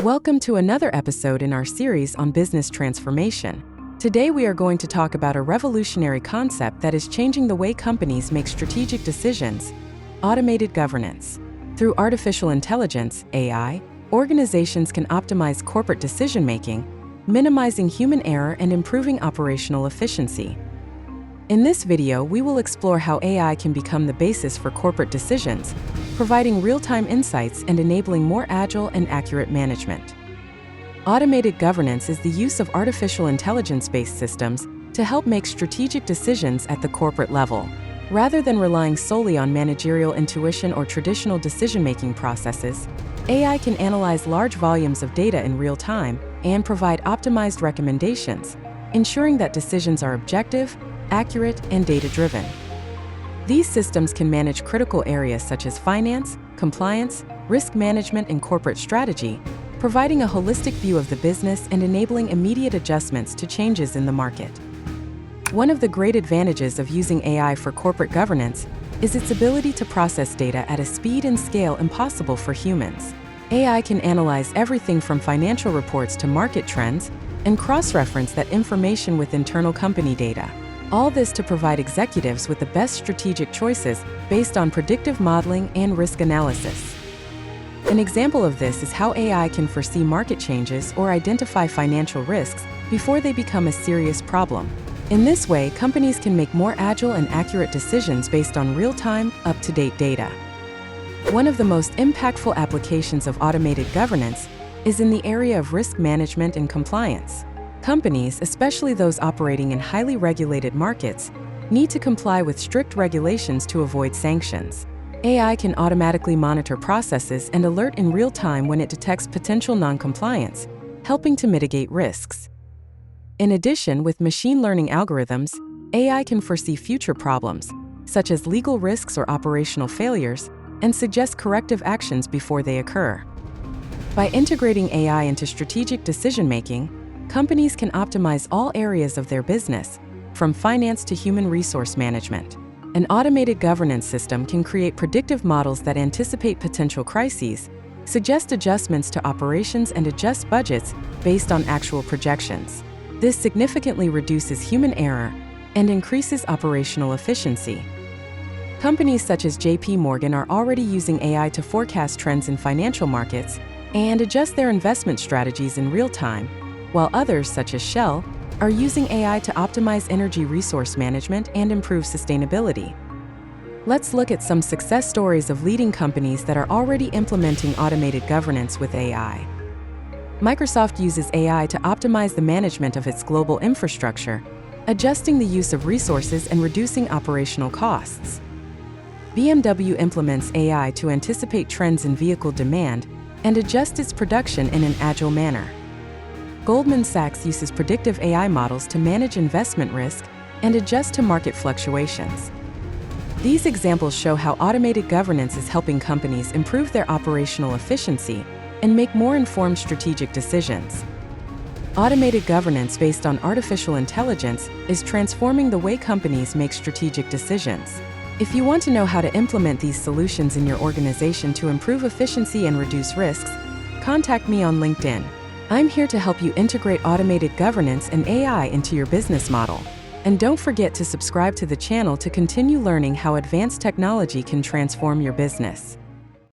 Welcome to another episode in our series on business transformation. Today we are going to talk about a revolutionary concept that is changing the way companies make strategic decisions: automated governance. Through artificial intelligence, AI, organizations can optimize corporate decision-making, minimizing human error and improving operational efficiency. In this video, we will explore how AI can become the basis for corporate decisions, providing real-time insights and enabling more agile and accurate management. Automated governance is the use of artificial intelligence-based systems to help make strategic decisions at the corporate level. Rather than relying solely on managerial intuition or traditional decision-making processes, AI can analyze large volumes of data in real time and provide optimized recommendations, ensuring that decisions are objective, accurate, and data-driven. These systems can manage critical areas such as finance, compliance, risk management, and corporate strategy, providing a holistic view of the business and enabling immediate adjustments to changes in the market. One of the great advantages of using AI for corporate governance is its ability to process data at a speed and scale impossible for humans. AI can analyze everything from financial reports to market trends and cross-reference that information with internal company data. All this to provide executives with the best strategic choices based on predictive modeling and risk analysis. An example of this is how AI can foresee market changes or identify financial risks before they become a serious problem. In this way, companies can make more agile and accurate decisions based on real-time, up-to-date data. One of the most impactful applications of automated governance is in the area of risk management and compliance. Companies, especially those operating in highly regulated markets, need to comply with strict regulations to avoid sanctions. AI can automatically monitor processes and alert in real time when it detects potential non-compliance, helping to mitigate risks. In addition, with machine learning algorithms, AI can foresee future problems, such as legal risks or operational failures, and suggest corrective actions before they occur. By integrating AI into strategic decision-making, companies can optimize all areas of their business, from finance to human resource management. An automated governance system can create predictive models that anticipate potential crises, suggest adjustments to operations, and adjust budgets based on actual projections. This significantly reduces human error and increases operational efficiency. Companies such as JP Morgan are already using AI to forecast trends in financial markets and adjust their investment strategies in real time, while others, such as Shell, are using AI to optimize energy resource management and improve sustainability. Let's look at some success stories of leading companies that are already implementing automated governance with AI. Microsoft uses AI to optimize the management of its global infrastructure, adjusting the use of resources and reducing operational costs. BMW implements AI to anticipate trends in vehicle demand and adjust its production in an agile manner. Goldman Sachs uses predictive AI models to manage investment risk and adjust to market fluctuations. These examples show how automated governance is helping companies improve their operational efficiency and make more informed strategic decisions. Automated governance based on artificial intelligence is transforming the way companies make strategic decisions. If you want to know how to implement these solutions in your organization to improve efficiency and reduce risks, contact me on LinkedIn. I'm here to help you integrate automated governance and AI into your business model. And don't forget to subscribe to the channel to continue learning how advanced technology can transform your business.